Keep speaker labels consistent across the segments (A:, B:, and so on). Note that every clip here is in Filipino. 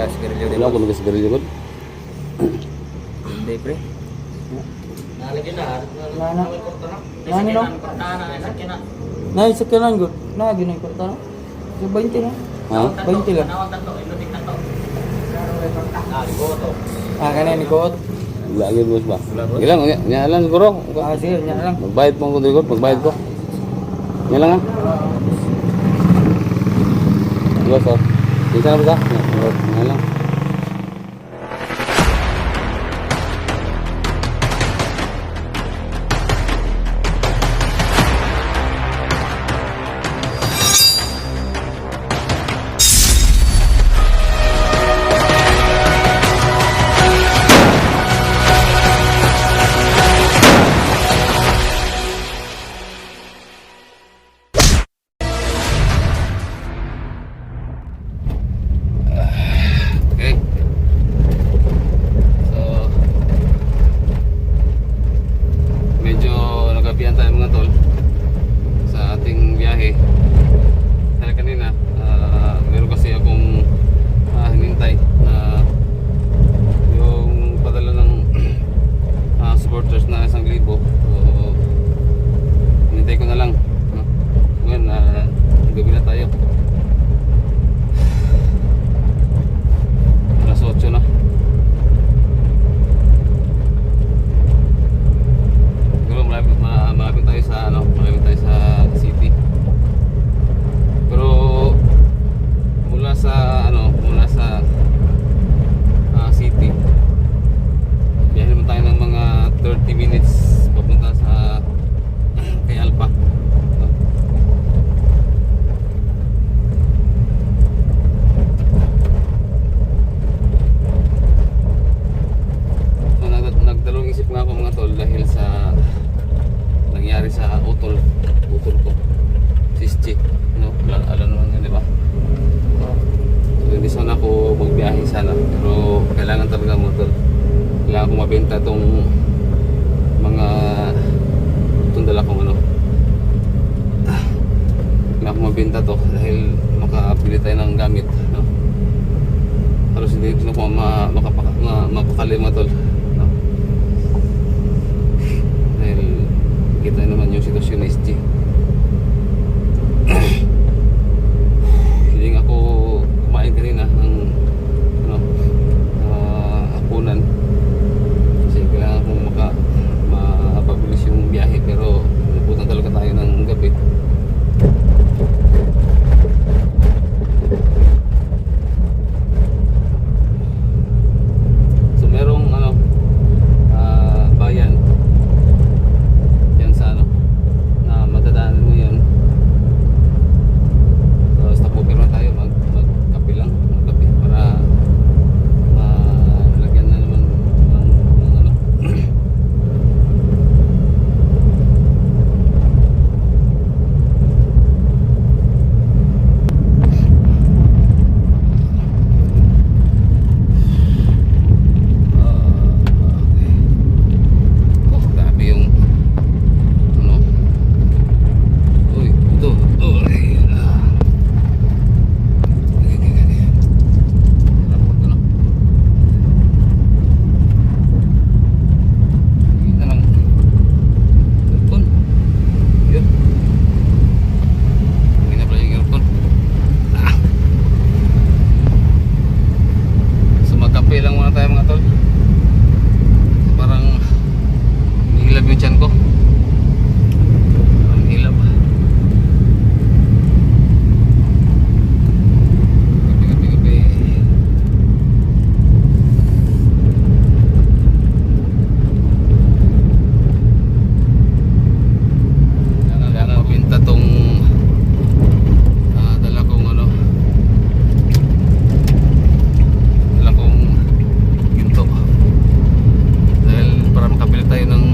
A: nagasigarilyo din.
B: Wala ako nagasigarilyo ko.
A: Hindi pre.
C: Nalagyan na.
D: Nana. Nani no? Naisakyanan gud. Na ginay ko ta. So 20 na.
B: Ha?
D: 20 lang. Ah, kanin ni Kot.
B: Wala yun boss ba? Ilang, nyalan siguro.
D: Ah, sige, nya lang.
B: Magbayad po ako dito, magbayad ko. Yan lang ha. Diba sir? Isa na ba sa? Yan lang. Okay. So medyo nagabihan tayo mga tol sa ating biyahe. Dahil kanina meron kasi akong hinintay na yung padala ng supporters na 1,000. So hinintay ko na lang. Ngayon gabi na tayo. Alas 8 na. Siguro malapit tayo sa malapit tayo sa city. Pero mula sa city. Biyahe naman tayo ng mga 30 minutes papunta sa kay Alpa. Nagdalawang isip nga ako mga tol dahil sa nangyari sa utol ko sischi, no? Alam naman yun, di ba? So hindi sana ako magbiyahe sana, pero kailangan talaga mga tol, kailangan ko mabenta itong mga itong dala kong kailangan ko mabenta to dahil makabili tayo ng gamit, no? Halos hindi ko mapakali mga tol, no? Dahil kita naman yung sitwasyon na SG. Hindi ako kumain kanina ng hapunan kasi kailangan akong mapabilis yung biyahe, pero naputan talaga tayo ng gabi. So merong bayan yan sa na madadaanan mo yun. So stop over na tayo, magkape lang, magkape para malagyan na naman ng grabe yung uy, ito kita lang aircon yun, hindi na pala yung aircon. So magkape lang muna tayo mga tol, parang nihilab yung tiyan ko, parang hilab. Kape. Kailangan mabenta tong dala kong dala kong ginto dahil para makabili tayo ng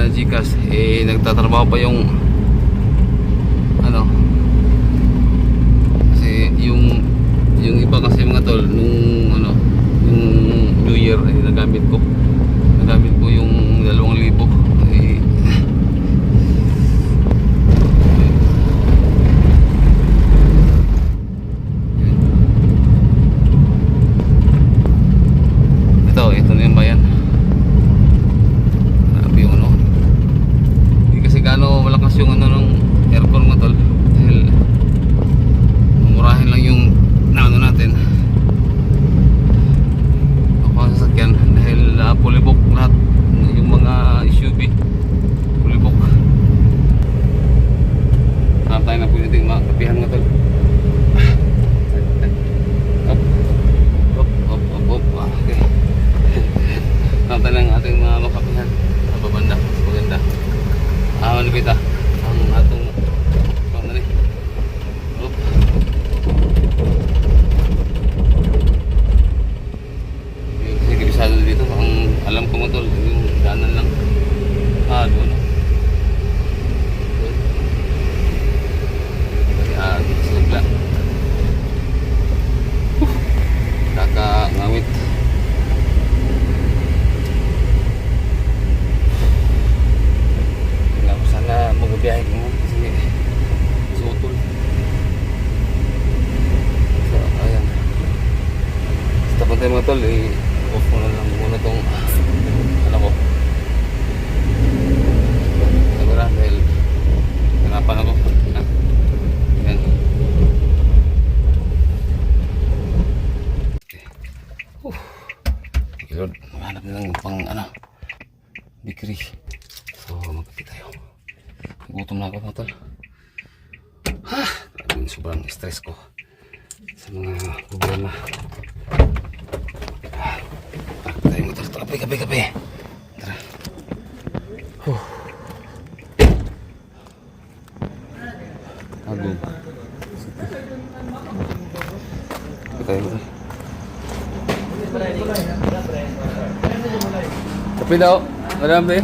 B: Gcash, eh nagtatrabaho pa yung ano, kasi yung iba kasi mga tol nung ano, yung New Year ay nagamit ko yung 2,000 eh, ito na yung bayan. Grabe yung ano, hindi kasi gaano malakas yung ano ng aircon mga tol, dahil mumurahin lang yung ano natin ako ang sasakyan, dahil fully book lahat yung mga SUV, fully book. Hanap tayo na po natin mga kapihan mga tol. Okay. Hanap tayo ng ating mga makapihan sa babanda, maganda. Ano kita ang atong pangmari. Kasi kabisado dito, ang alam ko mga tol, yung daanan lang. Doon. Sigla. Kakangawit. Tingnan ko sana magbiyahe ko kasi sutol. So, ayan. Basta pa tayo mga tol, off mo na lang muna itong ano ko. Sigura dahil hanapan ako. Ayan. Lord, hanap na lang pang ano, bakery. So, magkape tayo. Gutom na ako mga tol. Sobrang stress ko sa mga problema. Takot tayo mga tol. Kape. Tara. Agong. Kape tayo mga tol. Kape daw, madam be.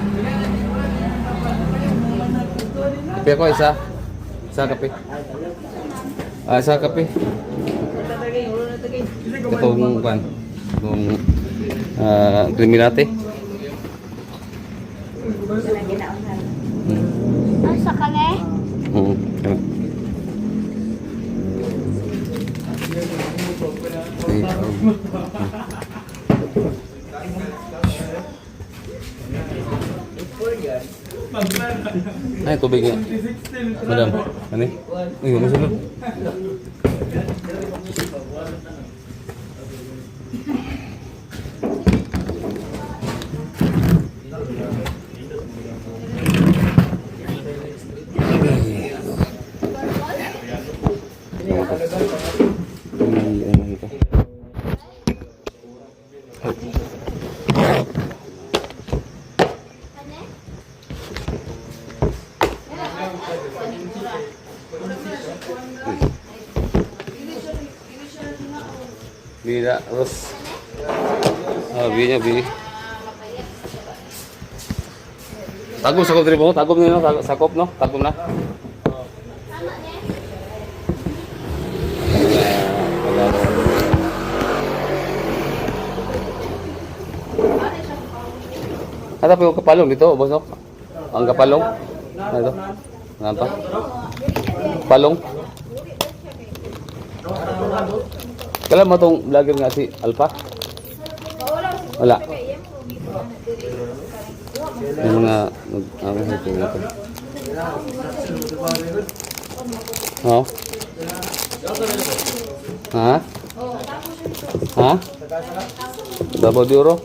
B: Kape ako, isa kape. Isa kape. Itong pan, itong kriminate.
A: Sa kale?
B: Ay, tubig nga. Madam, ano eh? Uy, masunod. Bila terus bini tagum sakop dari bawah, tagum nih, sakop no, tagum na. Ada po kapalong dito, boss no? Ang kapalong. Ano? Napa? Palong. Kala mo tong vlogger nga si Alpha? Wala. Yung mga ito. Oh. Ha? Ha? Double euro?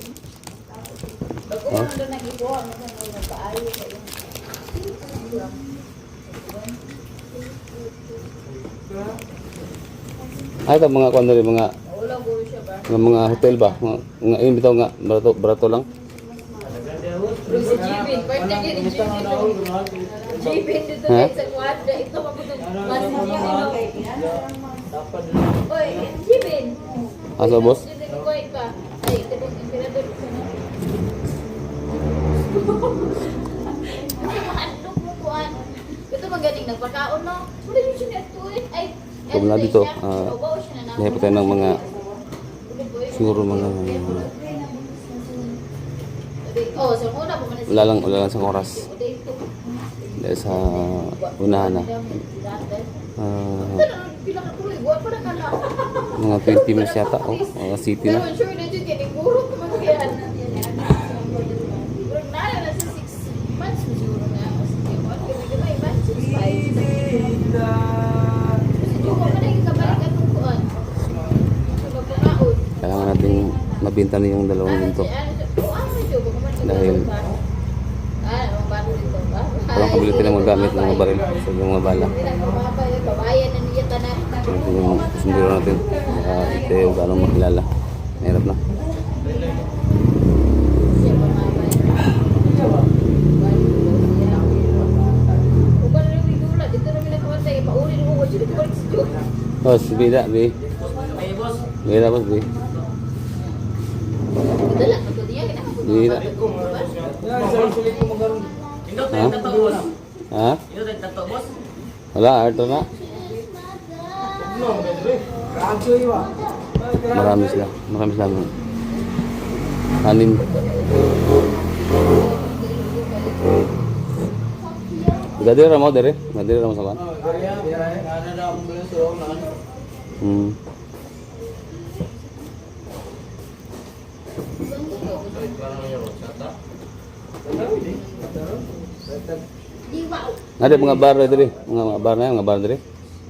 B: Oh. Ay, ito mga kuwan rin, mga hotel ba? Mga yun bitaw nga, barato lang.
A: Si Jibin, birthday niya ni Jibin. Jibin dito guys, sa kwadra. Ito maputong mas Jibin. Oy, Jibin.
B: Asa boss?
A: Dito ko ka. Ay, ito yung emperador.
B: Pag na dito, nahipo tayo ng mga, siguro mga,
A: Oh, sa una po man.
B: wala lang sa oras. Dahil sa unahan na. Mga 20 minutes yata, mga city na.
A: Pero sure na dyan, kiniguro ko man kaya. Pero nala na sa 6 months mo siguro na. Kasi may months, 5. Kasi Diyo ko man naging kabalik at tungkuan. So, magpanaon.
B: Kailangan natin mabinta na yung dalawang ginto. Dahil parang kabili tayo ng mga gamit ng mga baril sa mga bala. So, ito yung sundiro natin. Ito yung gano'ng makilala. Mahirap na. Boss, bida, bi. Bida, boss, bi. Bida. Ha? Ha? Wala, ito na. Marami sila. Marami sila. Kanin. Gadira mo, dere? Gadira mo sa kan? Ada mga bar diri, mga bar na, mga bar diri.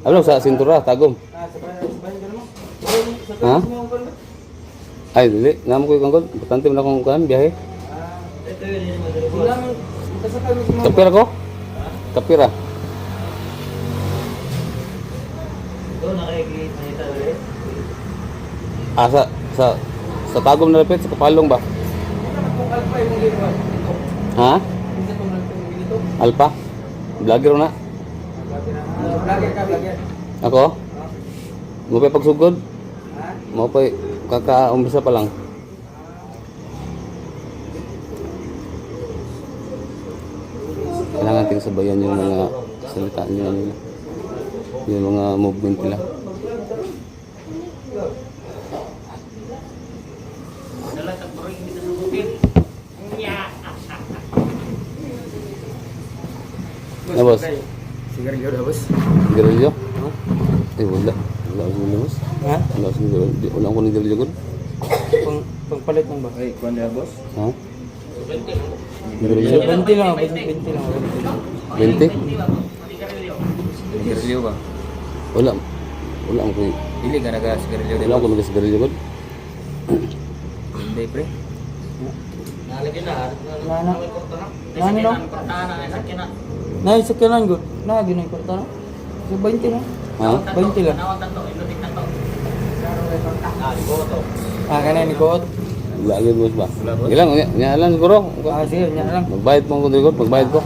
B: Ano sa sintura, tagom. Ha? Ay, dili, namo ko kangkon, importante man akong kan biyahe. Kapira ko? Kapira. Sa tagom na lapit sa kapalong ba? Ha? Alpa? Vlogger na? Ako? Mo pa pagsugod? Mo pa kaka-umpisa pa lang. Kailangan natin sabayan yung mga salita nila, yung mga movement nila. Na boss?
D: Sigarilyo dah, bos.
B: Sigarilyo? Wala. Wala akong sigarilyo, boss.
D: Ha?
B: Wala akong sigarilyo. Wala akong sigarilyo, good.
D: Pangpalit ng ba? Ay, kuan dah, bos.
B: Ha? Sigarilyo?
D: 20 lang, 20 lang.
B: 20?
D: Sigarilyo ba?
B: Wala. Wala akong
D: Dili ka naga sigarilyo
B: wala akong sigarilyo, good.
D: Hindi, pre.
C: Nalagyan na.
D: Nana. Nana no? Nay, sakyanan gud. Na ginay kwarta no? So 20 na.
B: Ha?
D: 20 lang. Kana ni kot.
B: Wala agad, boss ba? Ilang, nga lang siguro.
D: Sige, nya lang.
B: Magbayad mo ako, good. Magbayad ko.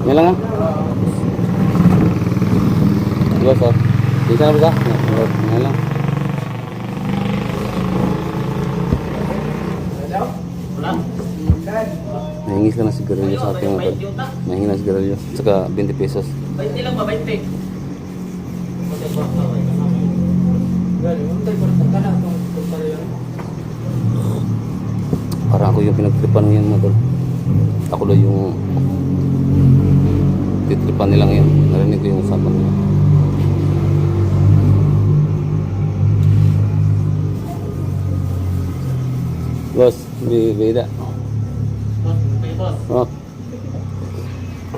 B: Nga lang, ha? Boss, oh. Isa na ba sa? Nga lang. Nahingis lang na sigarilyo sa ating mga pag. Nahingis na sigarilyo. Saka 20 pesos.
C: 20 lang ba? 20?
B: Parang ako yung pinagtripan ngayon mga tol. Ako lang yung titripan nila ngayon. Narinig ko yung usapan nila. Boss, bida.
C: Boss.
B: Oh,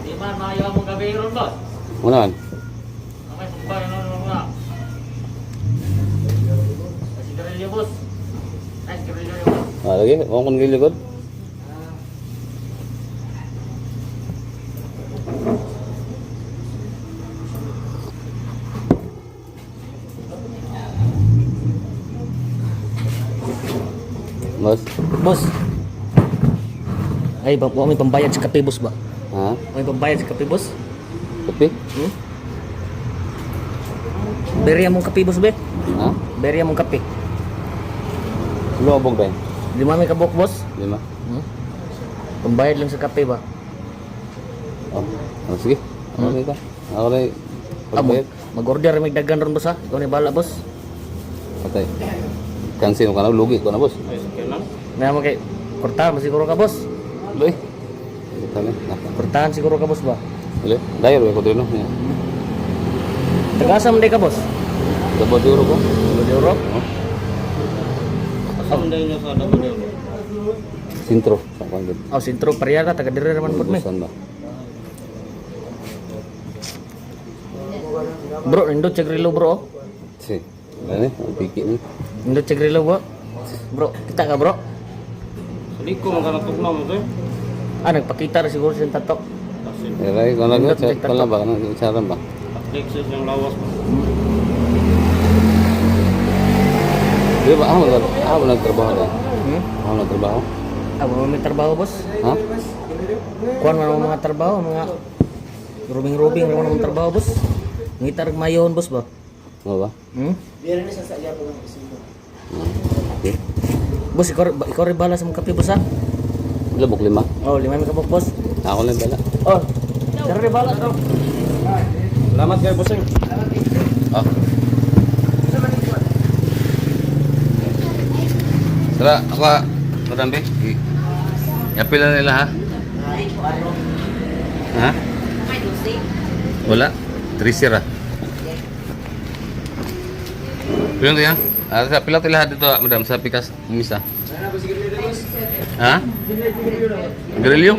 C: Di man maayaw mong gabi ron, boss.
B: ano naman?
C: May sumpay na nga. Sigarilyo, boss. Ay, sigarilyo, boss.
B: Lagi, huwag kong giligod. Boss,
C: Boss. Ay, may pambayad sa kape, boss ba?
B: ha?
C: May pambayad sa kape, boss?
B: Kape?
C: Berya mong kape, boss, be?
B: Ha?
C: Berya mong kape.
B: Lubog ba yun?
C: 5 may kabok, boss?
B: 5?
C: Pambayad lang sa kape ba?
B: Oh, sige. Ako na ito. Ako na
C: Ah,
B: pagbayad.
D: Mag-order may daghan ron boss ha. Ikaw ni bala boss.
B: Patay. Kansin ko na lugi ko na boss.
C: Ay, sakyan lang.
D: May mo kay kurtahan mo siguro ka boss.
B: Loy. Tama.
D: Kurtahan siguro ka boss ba?
B: Loy. Dayo ko dito no.
D: Tagasam day ka boss.
B: Double euro ko.
D: Di Europe.
C: Asa man dayon sa double euro?
B: Sintro. Sa kan gid.
D: Oh, sintro pareha ka taga dire naman pud me.
B: Busan ba?
D: Bro, indot cegrilo bro.
B: Si. Ano ang piki ni.
D: Indot cegrilo bro. Bro, kita ka bro.
C: Sali ko man kana tukla mo to.
D: Ah, nagpakita rin siguro siyang tato.
C: Kasi
B: Eray ko na ko check pala ba ano saran ba?
C: Texas yung lawas mo.
B: Di ba ako nagtrabaho na.
D: Hmm?
B: Ako nagtrabaho.
D: Ah, may trabaho boss.
B: Ha?
D: Kuan man mga trabaho, mga rubing-rubing ra mga trabaho boss. Ngita rag mayon boss ba?
B: Ano ba?
D: Hmm?
B: Okay.
D: Boss, ikaw rin bala sa mga kape boss ha?
B: Labok lima.
D: Oh, 5 may kabok boss.
B: Ako lang bala.
D: Oh, ikaw rin bala daw.
C: Salamat kay bossing.
B: Ah. Sara, ako Madam B. Yapil na nila ha? Ha? Wala. Trisir ah. Pilon to yan? Sa pilaw tayo lahat dito madam sa pikas misa. Ha? Garilyo?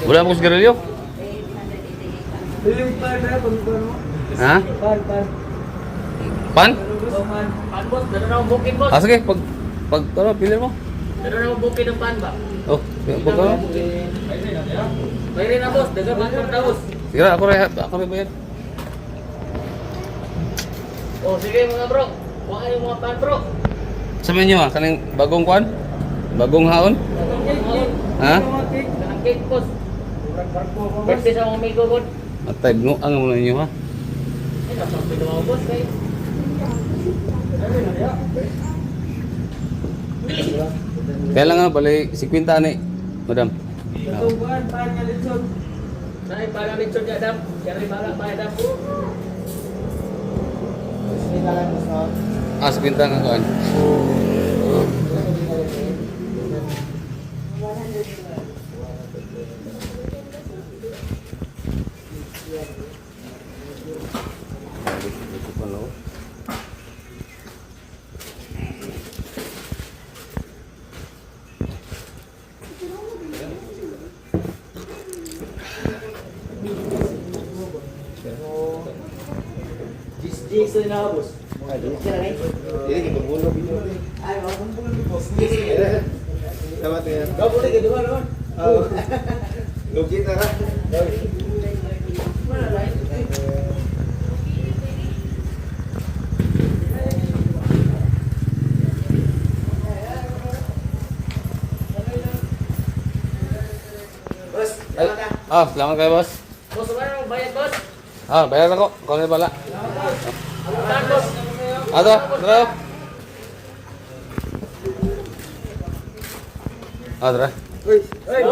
B: Wala mo sa garilyo? Ha? Pan?
C: Pan boss, dala na ang bukid boss.
B: Ah sige, pag ano, pilin mo.
C: Dala na ang bukid ng pan ba?
B: Oh, pag ano?
C: Pwede na boss, daga pan pa boss.
B: Sige, ako rin bayad.
C: Oh, sige mga bro. Kuha kayo mga pan bro.
B: Sabihin nyo kaning bagong kuan? Bagong haon? Ha?
C: Kanang cake boss. Birthday sa mga amigo boss.
B: Atay, ang mo ninyo ha?
C: Ay, napapito mga boss kayo.
B: Kaya lang nga, balik si Quinta ni, madam.
C: Nay, para litsod niya dam. Kaya bala pa dam.
B: Ah, si Quinta nga kuan.
C: Jason na boss.
B: Ah, selamat kayo boss.
C: Boss, wala nang bayad boss.
B: Ah, bayar ako. Kau na bala.
C: Tan boss.
B: Ato, tara. Ah, tara.
C: Boss,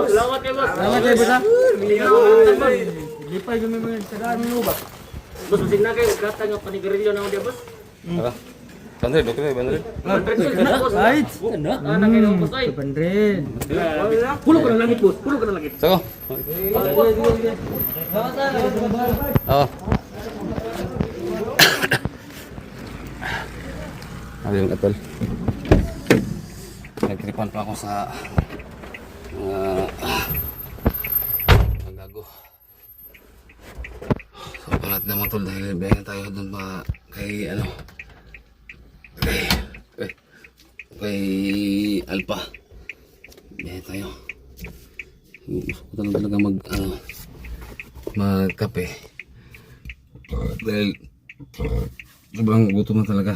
C: salamat kay boss.
D: Salamat kayo boss ha.
C: Boss,
D: Lipay kami mga tagaan mo ba?
C: masig na kayo. Gata nga panigarilyo na ako dia boss.
B: Tara. Bandre, dokter, bandre.
D: Right.
C: Anak kayo boss ay.
D: Pandren.
C: Pulo ka na langit boss. Pulo ka na langit.
B: Sako. Oh. Ada yung atol. Nagtripan pa ako sa gago. So palat naman tol dahil biyahe tayo doon pa kay ano kay Alpha. Biyahe tayo. Gusto ko talaga magkape dahil sobrang gutom na talaga.